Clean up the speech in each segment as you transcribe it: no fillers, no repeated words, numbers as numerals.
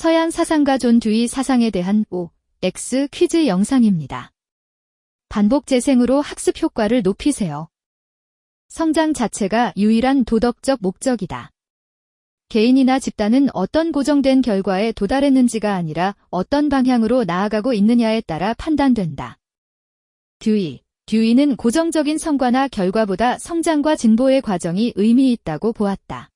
서양 사상가 존 듀이 사상에 대한 OX 퀴즈 영상입니다. 반복 재생으로 학습 효과를 높이세요. 성장 자체가 유일한 도덕적 목적이다. 개인이나 집단은 어떤 고정된 결과에 도달했는지가 아니라 어떤 방향으로 나아가고 있느냐에 따라 판단된다. 듀이는 고정적인 성과나 결과보다 성장과 진보의 과정이 의미 있다고 보았다.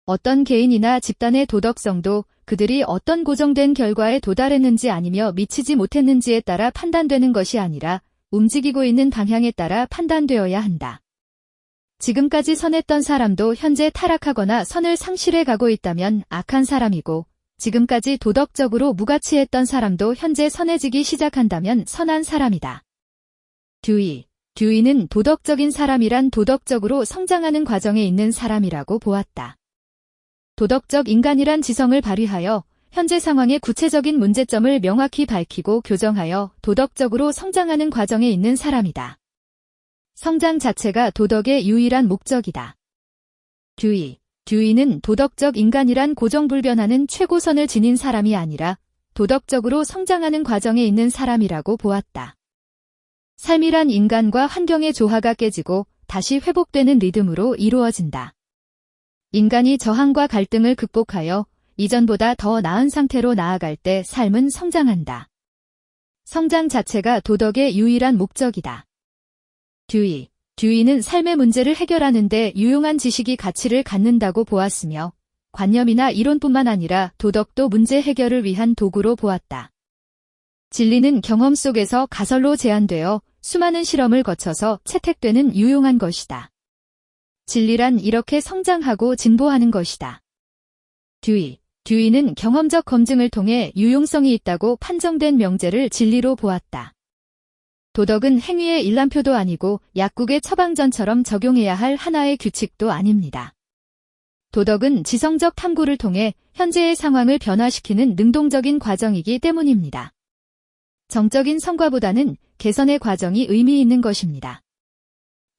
어떤 개인이나 집단의 도덕성도 그들이 어떤 고정된 결과에 도달했는지 아니며 미치지 못했는지에 따라 판단되는 것이 아니라 움직이고 있는 방향에 따라 판단되어야 한다. 지금까지 선했던 사람도 현재 타락하거나 선을 상실해 가고 있다면 악한 사람이고, 지금까지 도덕적으로 무가치했던 사람도 현재 선해지기 시작한다면 선한 사람이다. 듀이는 도덕적인 사람이란 도덕적으로 성장하는 과정에 있는 사람이라고 보았다. 도덕적 인간이란 지성을 발휘하여 현재 상황의 구체적인 문제점을 명확히 밝히고 교정하여 도덕적으로 성장하는 과정에 있는 사람이다. 성장 자체가 도덕의 유일한 목적이다. 듀이는 도덕적 인간이란 고정불변하는 최고선을 지닌 사람이 아니라 도덕적으로 성장하는 과정에 있는 사람이라고 보았다. 삶이란 인간과 환경의 조화가 깨지고 다시 회복되는 리듬으로 이루어진다. 인간이 저항과 갈등을 극복하여 이전보다 더 나은 상태로 나아갈 때 삶은 성장한다. 성장 자체가 도덕의 유일한 목적이다. 듀이는 삶의 문제를 해결하는 데 유용한 지식이 가치를 갖는다고 보았으며, 관념이나 이론뿐만 아니라 도덕도 문제 해결을 위한 도구로 보았다. 진리는 경험 속에서 가설로 제안되어 수많은 실험을 거쳐서 채택되는 유용한 것이다. 진리란 이렇게 성장하고 진보하는 것이다. 듀이는 경험적 검증을 통해 유용성이 있다고 판정된 명제를 진리로 보았다. 도덕은 행위의 일람표도 아니고 약국의 처방전처럼 적용해야 할 하나의 규칙도 아닙니다. 도덕은 지성적 탐구를 통해 현재의 상황을 변화시키는 능동적인 과정이기 때문입니다. 정적인 성과보다는 개선의 과정이 의미 있는 것입니다.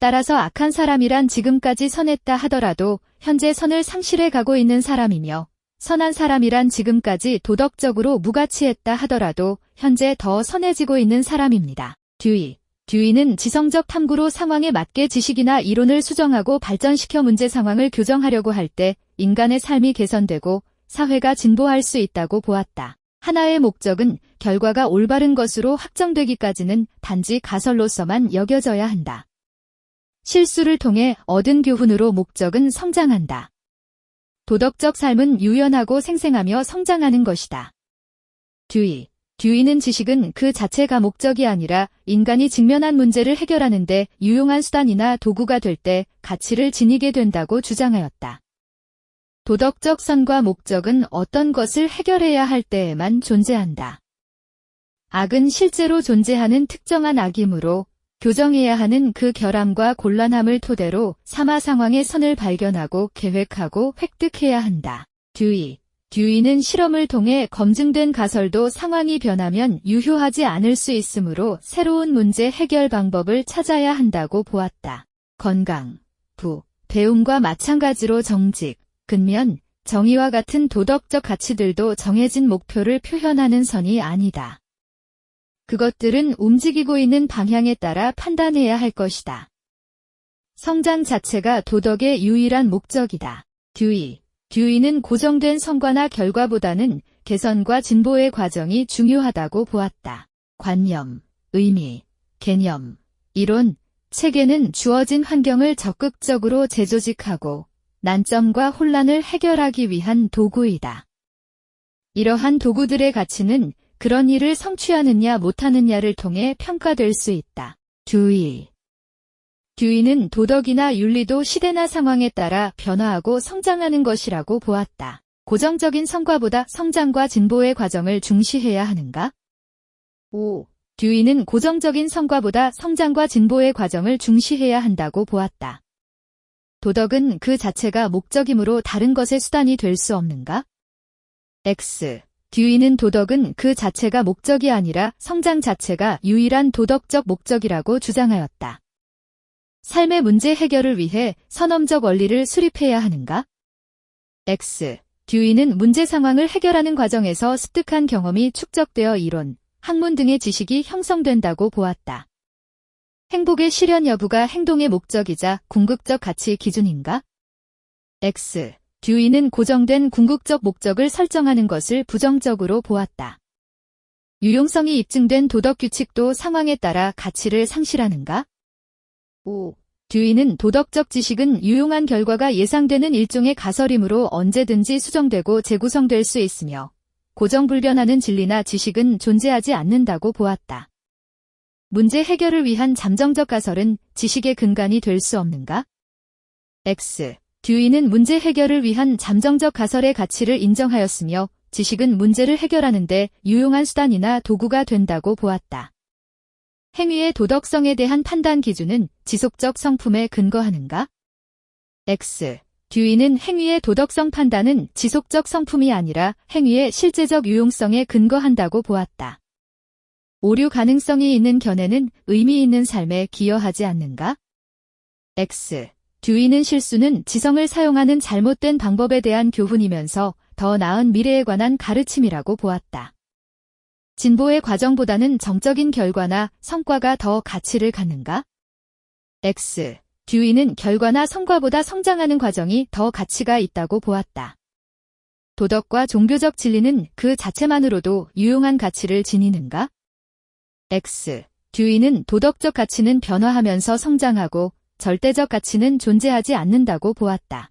따라서 악한 사람이란 지금까지 선했다 하더라도 현재 선을 상실해 가고 있는 사람이며, 선한 사람이란 지금까지 도덕적으로 무가치했다 하더라도 현재 더 선해지고 있는 사람입니다. 듀이는 지성적 탐구로 상황에 맞게 지식이나 이론을 수정하고 발전시켜 문제 상황을 교정하려고 할 때 인간의 삶이 개선되고 사회가 진보할 수 있다고 보았다. 하나의 목적은 결과가 올바른 것으로 확정되기까지는 단지 가설로서만 여겨져야 한다. 실수를 통해 얻은 교훈으로 목적은 성장한다. 도덕적 삶은 유연하고 생생하며 성장하는 것이다. 듀이는 지식은 그 자체가 목적이 아니라 인간이 직면한 문제를 해결하는 데 유용한 수단이나 도구가 될 때 가치를 지니게 된다고 주장하였다. 도덕적 선과 목적은 어떤 것을 해결해야 할 때에만 존재한다. 악은 실제로 존재하는 특정한 악이므로 교정해야 하는 그 결함과 곤란함을 토대로 삼아 상황의 선을 발견하고 계획하고 획득해야 한다. 듀이는 실험을 통해 검증된 가설도 상황이 변하면 유효하지 않을 수 있으므로 새로운 문제 해결 방법을 찾아야 한다고 보았다. 건강, 배움과 마찬가지로 정직, 근면, 정의와 같은 도덕적 가치들도 정해진 목표를 표현하는 선이 아니다. 그것들은 움직이고 있는 방향에 따라 판단해야 할 것이다. 성장 자체가 도덕의 유일한 목적이다. 듀이는 고정된 성과나 결과보다는 개선과 진보의 과정이 중요하다고 보았다. 관념, 의미, 개념, 이론, 체계는 주어진 환경을 적극적으로 재조직하고 난점과 혼란을 해결하기 위한 도구이다. 이러한 도구들의 가치는 그런 일을 성취하느냐 못하느냐를 통해 평가될 수 있다. 듀이는 도덕이나 윤리도 시대나 상황에 따라 변화하고 성장하는 것이라고 보았다. 고정적인 성과보다 성장과 진보의 과정을 중시해야 하는가? 듀이는 고정적인 성과보다 성장과 진보의 과정을 중시해야 한다고 보았다. 도덕은 그 자체가 목적이므로 다른 것의 수단이 될 수 없는가? 듀이는 도덕은 그 자체가 목적이 아니라 성장 자체가 유일한 도덕적 목적이라고 주장하였다. 삶의 문제 해결을 위해 선험적 원리를 수립해야 하는가? 듀이는 문제 상황을 해결하는 과정에서 습득한 경험이 축적되어 이론, 학문 등의 지식이 형성된다고 보았다. 행복의 실현 여부가 행동의 목적이자 궁극적 가치 기준인가? X. 듀이는 고정된 궁극적 목적을 설정하는 것을 부정적으로 보았다. 유용성이 입증된 도덕 규칙도 상황에 따라 가치를 상실하는가? 5. 듀이는 도덕적 지식은 유용한 결과가 예상되는 일종의 가설이므로 언제든지 수정되고 재구성될 수 있으며 고정불변하는 진리나 지식은 존재하지 않는다고 보았다. 문제 해결을 위한 잠정적 가설은 지식의 근간이 될 수 없는가? X. 듀이는 문제 해결을 위한 잠정적 가설의 가치를 인정하였으며 지식은 문제를 해결하는 데 유용한 수단이나 도구가 된다고 보았다. 행위의 도덕성에 대한 판단 기준은 지속적 성품에 근거하는가? X. 듀이는 행위의 도덕성 판단은 지속적 성품이 아니라 행위의 실제적 유용성에 근거한다고 보았다. 오류 가능성이 있는 견해는 의미 있는 삶에 기여하지 않는가? X. 듀이는 실수는 지성을 사용하는 잘못된 방법에 대한 교훈이면서 더 나은 미래에 관한 가르침이라고 보았다. 진보의 과정보다는 정적인 결과나 성과가 더 가치를 갖는가? X. 듀이는 결과나 성과보다 성장하는 과정이 더 가치가 있다고 보았다. 도덕과 종교적 진리는 그 자체만으로도 유용한 가치를 지니는가? X. 듀이는 도덕적 가치는 변화하면서 성장하고 절대적 가치는 존재하지 않는다고 보았다.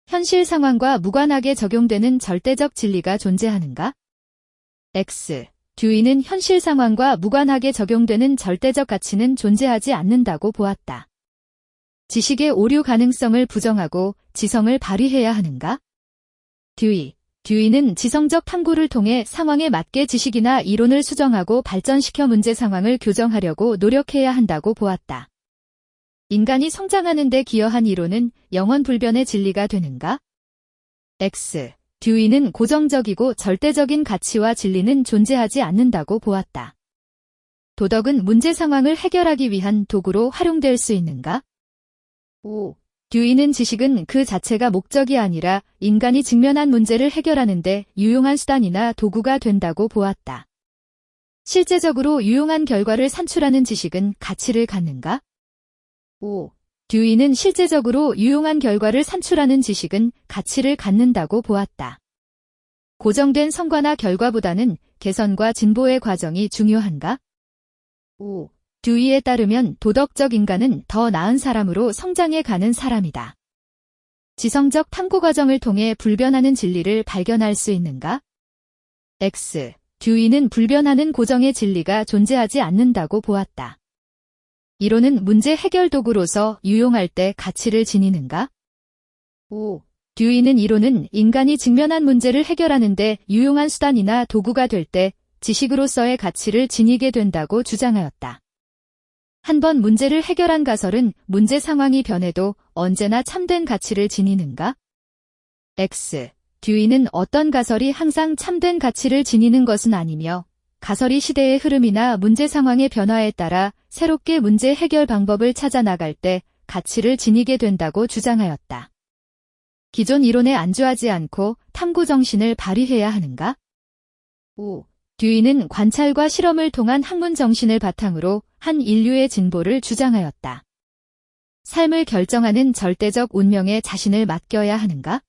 현실 상황과 무관하게 적용되는 절대적 진리가 존재하는가? X. 듀이는 현실 상황과 무관하게 적용되는 절대적 가치는 존재하지 않는다고 보았다. 지식의 오류 가능성을 부정하고 지성을 발휘해야 하는가? 듀이는 지성적 탐구를 통해 상황에 맞게 지식이나 이론을 수정하고 발전시켜 문제 상황을 교정하려고 노력해야 한다고 보았다. 인간이 성장하는 데 기여한 이론은 영원불변의 진리가 되는가? X. 듀이는 고정적이고 절대적인 가치와 진리는 존재하지 않는다고 보았다. 도덕은 문제 상황을 해결하기 위한 도구로 활용될 수 있는가? 5. 듀이는 지식은 그 자체가 목적이 아니라 인간이 직면한 문제를 해결하는 데 유용한 수단이나 도구가 된다고 보았다. 실제적으로 유용한 결과를 산출하는 지식은 가치를 갖는가? 5. 듀이는 실제적으로 유용한 결과를 산출하는 지식은 가치를 갖는다고 보았다. 고정된 성과나 결과보다는 개선과 진보의 과정이 중요한가? 5. 듀이에 따르면 도덕적 인간은 더 나은 사람으로 성장해 가는 사람이다. 지성적 탐구 과정을 통해 불변하는 진리를 발견할 수 있는가? X. 듀이는 불변하는 고정의 진리가 존재하지 않는다고 보았다. 이론은 문제 해결 도구로서 유용할 때 가치를 지니는가? 5. 듀이는 이론은 인간이 직면한 문제를 해결하는 데 유용한 수단이나 도구가 될 때 지식으로서의 가치를 지니게 된다고 주장하였다. 한 번 문제를 해결한 가설은 문제 상황이 변해도 언제나 참된 가치를 지니는가? X. 듀이는 어떤 가설이 항상 참된 가치를 지니는 것은 아니며 가설이 시대의 흐름이나 문제 상황의 변화에 따라 새롭게 문제 해결 방법을 찾아 나갈 때 가치를 지니게 된다고 주장하였다. 기존 이론에 안주하지 않고 탐구 정신을 발휘해야 하는가? 5. 듀이는 관찰과 실험을 통한 학문 정신을 바탕으로 한 인류의 진보를 주장하였다. 삶을 결정하는 절대적 운명에 자신을 맡겨야 하는가?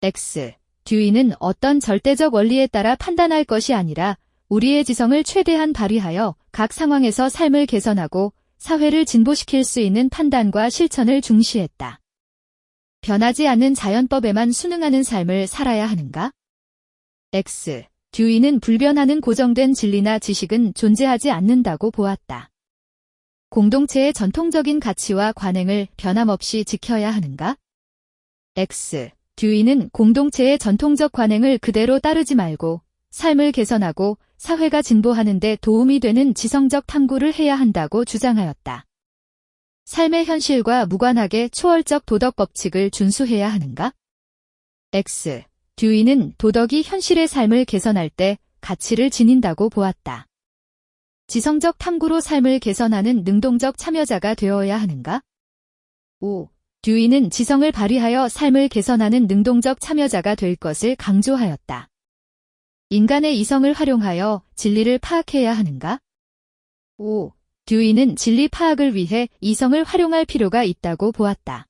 X. 듀이는 어떤 절대적 원리에 따라 판단할 것이 아니라 우리의 지성을 최대한 발휘하여 각 상황에서 삶을 개선하고 사회를 진보시킬 수 있는 판단과 실천을 중시했다. 변하지 않는 자연법에만 순응하는 삶을 살아야 하는가? X. 듀이는 불변하는 고정된 진리나 지식은 존재하지 않는다고 보았다. 공동체의 전통적인 가치와 관행을 변함없이 지켜야 하는가? X. 듀이는 공동체의 전통적 관행을 그대로 따르지 말고 삶을 개선하고 사회가 진보하는 데 도움이 되는 지성적 탐구를 해야 한다고 주장하였다. 삶의 현실과 무관하게 초월적 도덕 법칙을 준수해야 하는가? X. 듀이는 도덕이 현실의 삶을 개선할 때 가치를 지닌다고 보았다. 지성적 탐구로 삶을 개선하는 능동적 참여자가 되어야 하는가? 5. 듀이는 지성을 발휘하여 삶을 개선하는 능동적 참여자가 될 것을 강조하였다. 인간의 이성을 활용하여 진리를 파악해야 하는가? 5. 듀이는 진리 파악을 위해 이성을 활용할 필요가 있다고 보았다.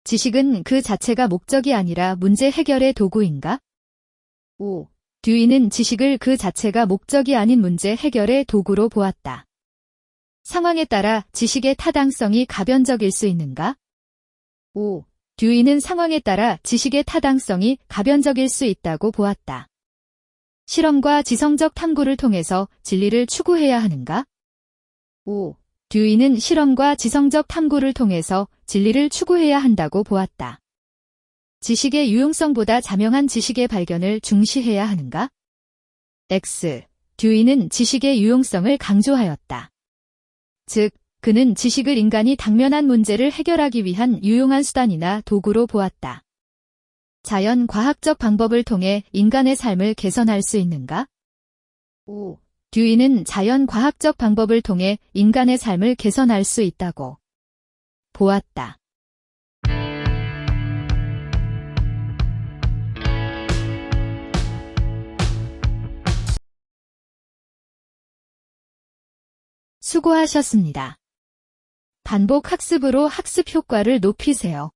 지식은 그 자체가 목적이 아니라 문제 해결의 도구인가? 5. 듀이는 지식을 그 자체가 목적이 아닌 문제 해결의 도구로 보았다. 상황에 따라 지식의 타당성이 가변적일 수 있는가? 5. 듀이는 상황에 따라 지식의 타당성이 가변적일 수 있다고 보았다. 실험과 지성적 탐구를 통해서 진리를 추구해야 하는가? 5. 듀이는 실험과 지성적 탐구를 통해서 진리를 추구해야 한다고 보았다. 지식의 유용성보다 자명한 지식의 발견을 중시해야 하는가? X. 듀이는 지식의 유용성을 강조하였다. 즉, 그는 지식을 인간이 당면한 문제를 해결하기 위한 유용한 수단이나 도구로 보았다. 자연 과학적 방법을 통해 인간의 삶을 개선할 수 있는가? 5. 듀이는 자연 과학적 방법을 통해 인간의 삶을 개선할 수 있다고 보았다. 수고하셨습니다. 반복 학습으로 학습 효과를 높이세요.